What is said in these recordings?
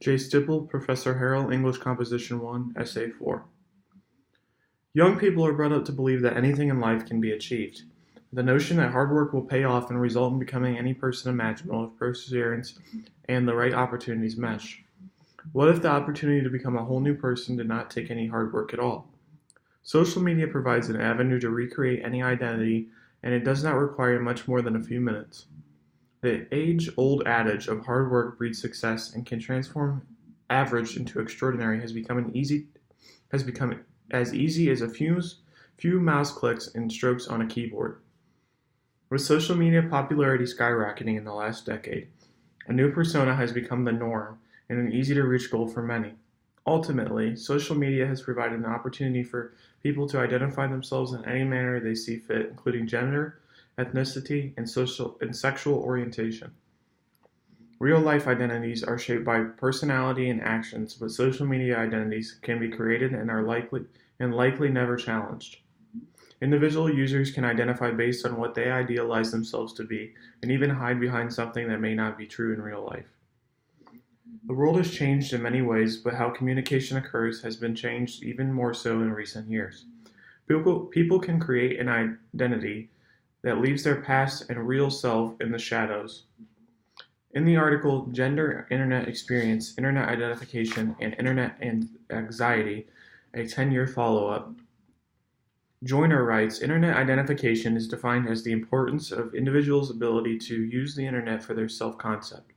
Jayce Dippel, Professor Harrell, English Composition 1, Essay 4. Young people are brought up to believe that anything in life can be achieved. The notion that hard work will pay off and result in becoming any person imaginable if perseverance and the right opportunities mesh. What if the opportunity to become a whole new person did not take any hard work at all? Social media provides an avenue to recreate any identity, and it does not require much more than a few minutes. The age-old adage of hard work breeds success and can transform average into extraordinary has become as easy as a few mouse clicks and strokes on a keyboard. With social media popularity skyrocketing in the last decade, a new persona has become the norm and an easy-to-reach goal for many. Ultimately, social media has provided an opportunity for people to identify themselves in any manner they see fit, including gender, ethnicity, and sexual orientation. Real-life identities are shaped by personality and actions, but social media identities can be created and are likely never challenged. Individual users can identify based on what they idealize themselves to be, and even hide behind something that may not be true in real life. The world has changed in many ways, but how communication occurs has been changed even more so in recent years. People can create an identity that leaves their past and real self in the shadows. In the article, Gender, Internet Experience, Internet Identification, and Internet Anxiety, a 10-year follow-up, Joyner writes, Internet identification is defined as the importance of individuals' ability to use the Internet for their self-concept.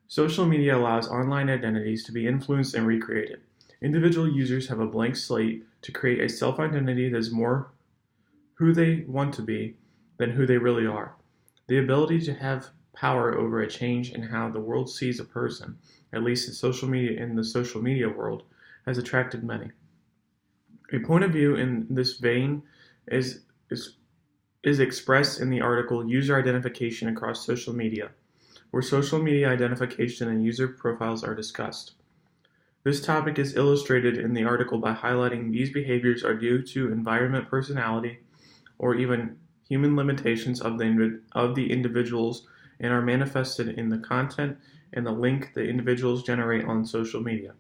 Social media allows online identities to be influenced and recreated. Individual users have a blank slate to create a self-identity that is more who they want to be than who they really are. The ability to have power over a change in how the world sees a person, at least in the social media world, has attracted many. A point of view in this vein is expressed in the article User Identification Across Social Media, where social media identification and user profiles are discussed. This topic is illustrated in the article by highlighting these behaviors are due to environment, personality, or even human limitations of the individuals and are manifested in the content and the link the individuals generate on social media.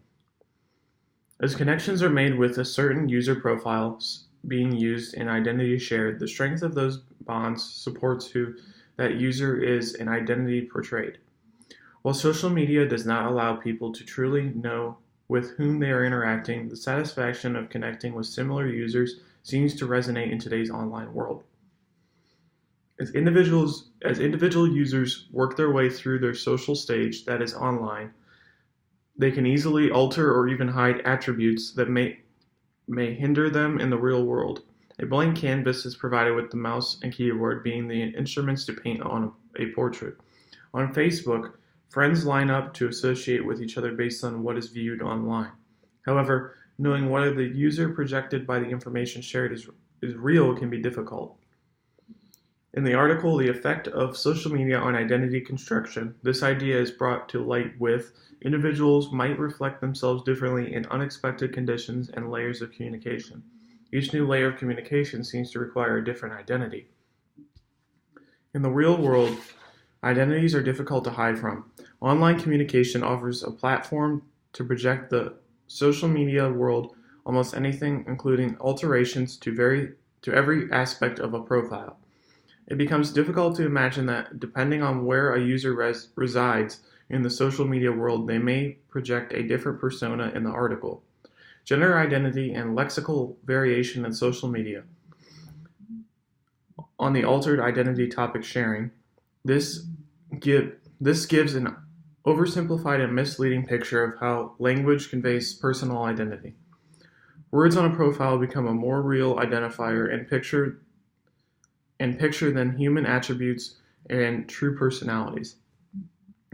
As connections are made with a certain user profile being used and identity shared, the strength of those bonds supports who that user is and identity portrayed. While social media does not allow people to truly know with whom they are interacting, the satisfaction of connecting with similar users seems to resonate in today's online world. As individual users work their way through their social stage that is online, they can easily alter or even hide attributes that may hinder them in the real world. A blank canvas is provided with the mouse and keyboard being the instruments to paint on a portrait. On Facebook, friends line up to associate with each other based on what is viewed online. However, knowing whether the user projected by the information shared is real can be difficult. In the article, The Effect of Social Media on Identity Construction, this idea is brought to light with individuals might reflect themselves differently in unexpected conditions and layers of communication. Each new layer of communication seems to require a different identity. In the real world, identities are difficult to hide from. Online communication offers a platform to project the social media world almost anything, including alterations to every aspect of a profile. It becomes difficult to imagine that, depending on where a user resides in the social media world, they may project a different persona in the article. Gender identity and lexical variation in social media. On the altered identity topic sharing, this gives an oversimplified and misleading picture of how language conveys personal identity. Words on a profile become a more real identifier and picture than human attributes and true personalities.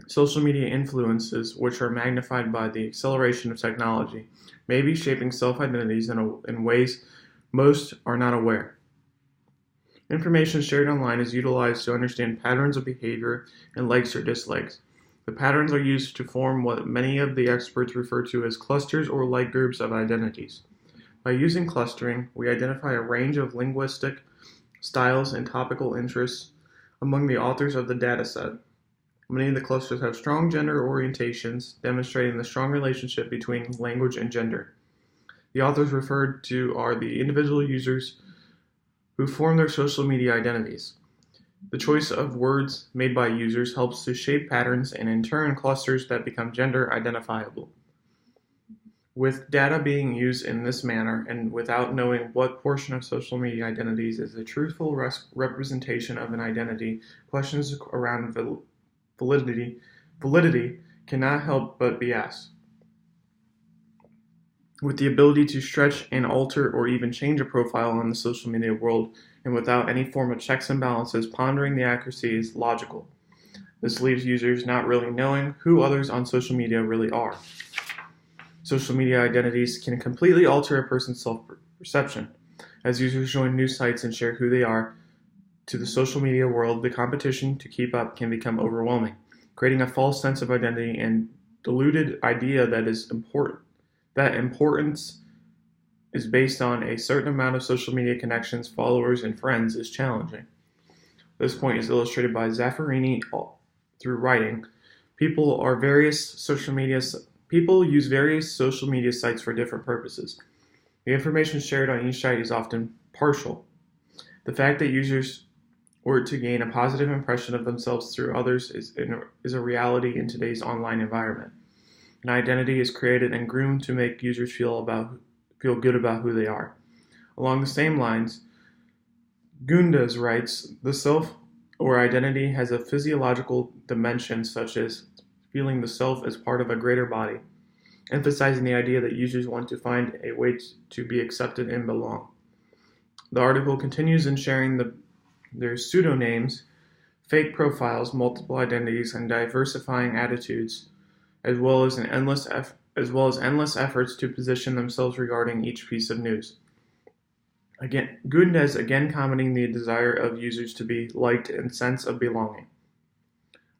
Social media influences, which are magnified by the acceleration of technology, may be shaping self-identities in ways most are not aware. Information shared online is utilized to understand patterns of behavior and likes or dislikes. The patterns are used to form what many of the experts refer to as clusters or like groups of identities. By using clustering, we identify a range of linguistic styles and topical interests among the authors of the dataset. Many of the clusters have strong gender orientations, demonstrating the strong relationship between language and gender. The authors referred to are the individual users who form their social media identities. The choice of words made by users helps to shape patterns and in turn clusters that become gender identifiable. With data being used in this manner and without knowing what portion of social media identities is a truthful representation of an identity, questions around validity cannot help but be asked. With the ability to stretch and alter or even change a profile in the social media world, and without any form of checks and balances, pondering the accuracy is logical. This leaves users not really knowing who others on social media really are. Social media identities can completely alter a person's self-perception. As users join new sites and share who they are to the social media world, the competition to keep up can become overwhelming, creating a false sense of identity and diluted idea that importance is based on a certain amount of social media connections, followers, and friends is challenging. This point is illustrated by Zaffarini through writing. People use various social media sites for different purposes. The information shared on each site is often partial. The fact that users were to gain a positive impression of themselves through others is a reality in today's online environment. An identity is created and groomed to make users feel good about who they are. Along the same lines, Gundes writes, the self or identity has a physiological dimension such as feeling the self as part of a greater body, emphasizing the idea that users want to find a way to be accepted and belong. The article continues in sharing their pseudonyms, fake profiles, multiple identities, and diversifying attitudes, as well as endless efforts to position themselves regarding each piece of news. Again, Gundes again commenting the desire of users to be liked and sense of belonging.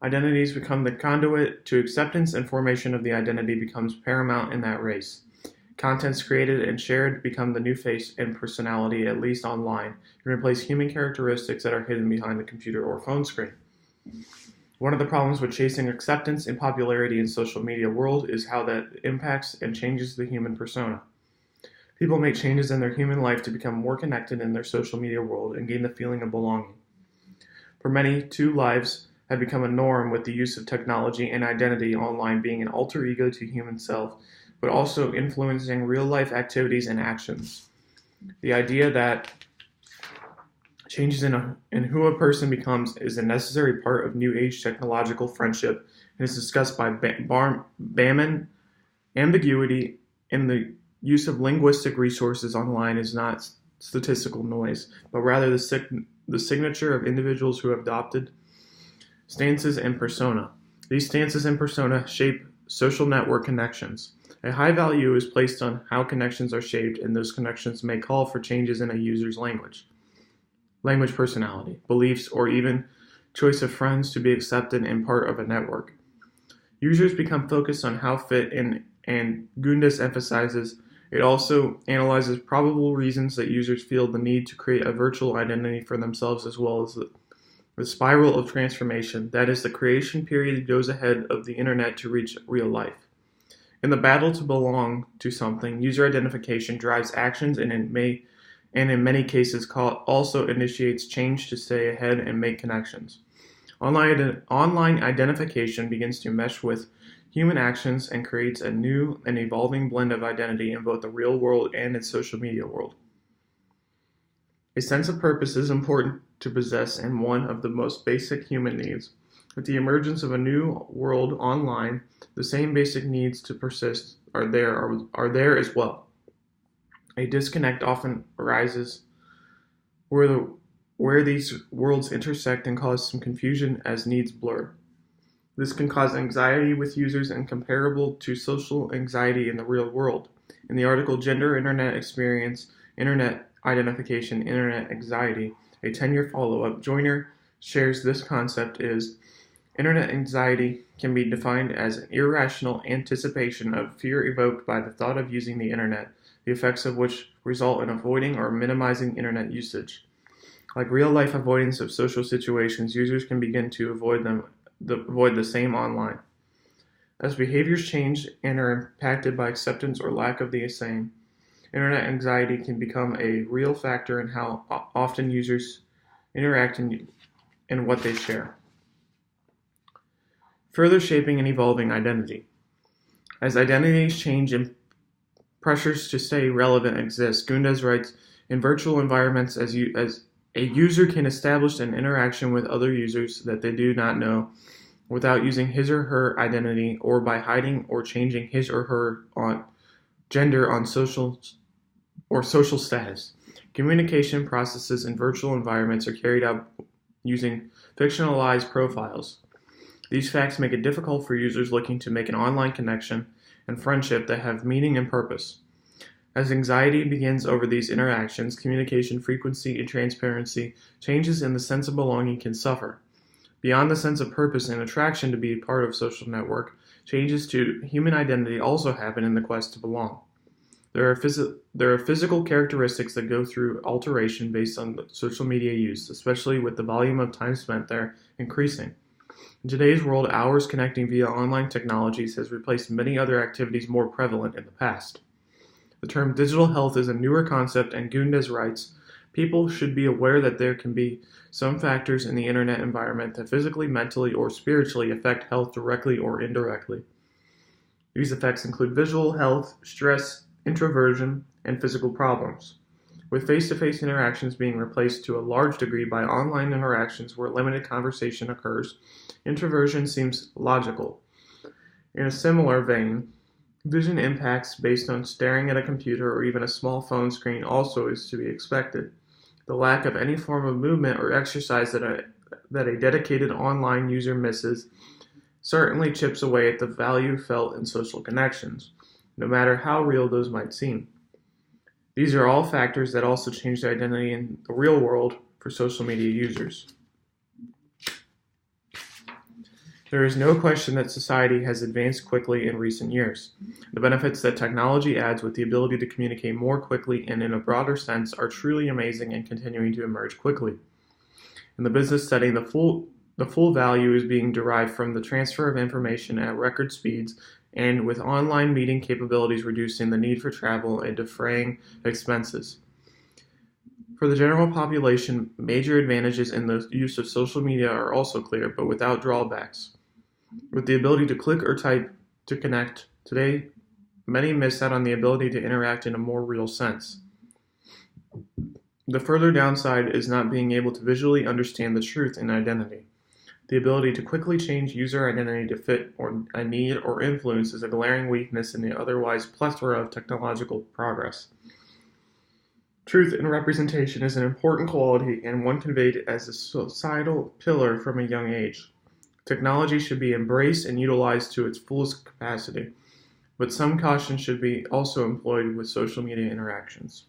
Identities become the conduit to acceptance, and formation of the identity becomes paramount in that race. Contents created and shared become the new face and personality, at least online, and replace human characteristics that are hidden behind the computer or phone screen. One of the problems with chasing acceptance and popularity in social media world is how that impacts and changes the human persona. People make changes in their human life to become more connected in their social media world and gain the feeling of belonging. For many, two lives have become a norm, with the use of technology and identity online being an alter ego to human self, but also influencing real-life activities and actions. The idea that changes in who a person becomes is a necessary part of New Age technological friendship and is discussed by Bauman. Ambiguity in the use of linguistic resources online is not statistical noise, but rather the signature of individuals who have adopted stances and persona. These stances and persona shape social network connections. A high value is placed on how connections are shaped, and those connections may call for changes in a user's language, personality, beliefs, or even choice of friends to be accepted and part of a network. Users become focused on how fit in, and Gundes emphasizes it also analyzes probable reasons that users feel the need to create a virtual identity for themselves, as well as the spiral of transformation, that is, the creation period goes ahead of the internet to reach real life. In the battle to belong to something, user identification drives actions and in many cases also initiates change to stay ahead and make connections. Online identification begins to mesh with human actions and creates a new and evolving blend of identity in both the real world and its social media world. A sense of purpose is important to possess and one of the most basic human needs. With the emergence of a new world online, the same basic needs to persist are there as well. A disconnect often arises where these worlds intersect and cause some confusion as needs blur. This can cause anxiety with users and comparable to social anxiety in the real world. In the article Gender, Internet Experience, Internet Identification, Internet Anxiety, a 10-year follow-up, Joyner shares this concept is Internet anxiety can be defined as an irrational anticipation of fear evoked by the thought of using the internet, the effects of which result in avoiding or minimizing internet usage. Like real-life avoidance of social situations, users can begin to avoid them avoid the same online. As behaviors change and are impacted by acceptance or lack of the same, internet anxiety can become a real factor in how often users interact and what they share. Further shaping and evolving identity. As identities change and pressures to stay relevant exist, Gundes writes, in virtual environments, as a user can establish an interaction with other users that they do not know without using his or her identity or by hiding or changing his or her gender on social status. Communication processes in virtual environments are carried out using fictionalized profiles. These facts make it difficult for users looking to make an online connection and friendship that have meaning and purpose. As anxiety begins over these interactions, communication frequency and transparency changes and the sense of belonging can suffer. Beyond the sense of purpose and attraction to be a part of a social network, changes to human identity also happen in the quest to belong. There are physical characteristics that go through alteration based on the social media use, especially with the volume of time spent there increasing. In today's world, hours connecting via online technologies has replaced many other activities more prevalent in the past. The term digital health is a newer concept, and Gundes writes, people should be aware that there can be some factors in the internet environment that physically, mentally, or spiritually affect health directly or indirectly. These effects include visual health, stress, introversion, and physical problems. With face-to-face interactions being replaced to a large degree by online interactions where limited conversation occurs, introversion seems logical. In a similar vein, vision impacts based on staring at a computer or even a small phone screen also is to be expected. The lack of any form of movement or exercise that a dedicated online user misses certainly chips away at the value felt in social connections, no matter how real those might seem. These are all factors that also change the identity in the real world for social media users. There is no question that society has advanced quickly in recent years. The benefits that technology adds with the ability to communicate more quickly and in a broader sense are truly amazing and continuing to emerge quickly. In the business setting, the full value is being derived from the transfer of information at record speeds and with online meeting capabilities reducing the need for travel and defraying expenses. For the general population, major advantages in the use of social media are also clear, but without drawbacks. With the ability to click or type to connect, today many miss out on the ability to interact in a more real sense. The further downside is not being able to visually understand the truth in identity. The ability to quickly change user identity to fit a need or influence is a glaring weakness in the otherwise plethora of technological progress. Truth in representation is an important quality and one conveyed as a societal pillar from a young age. Technology should be embraced and utilized to its fullest capacity, but some caution should be also employed with social media interactions.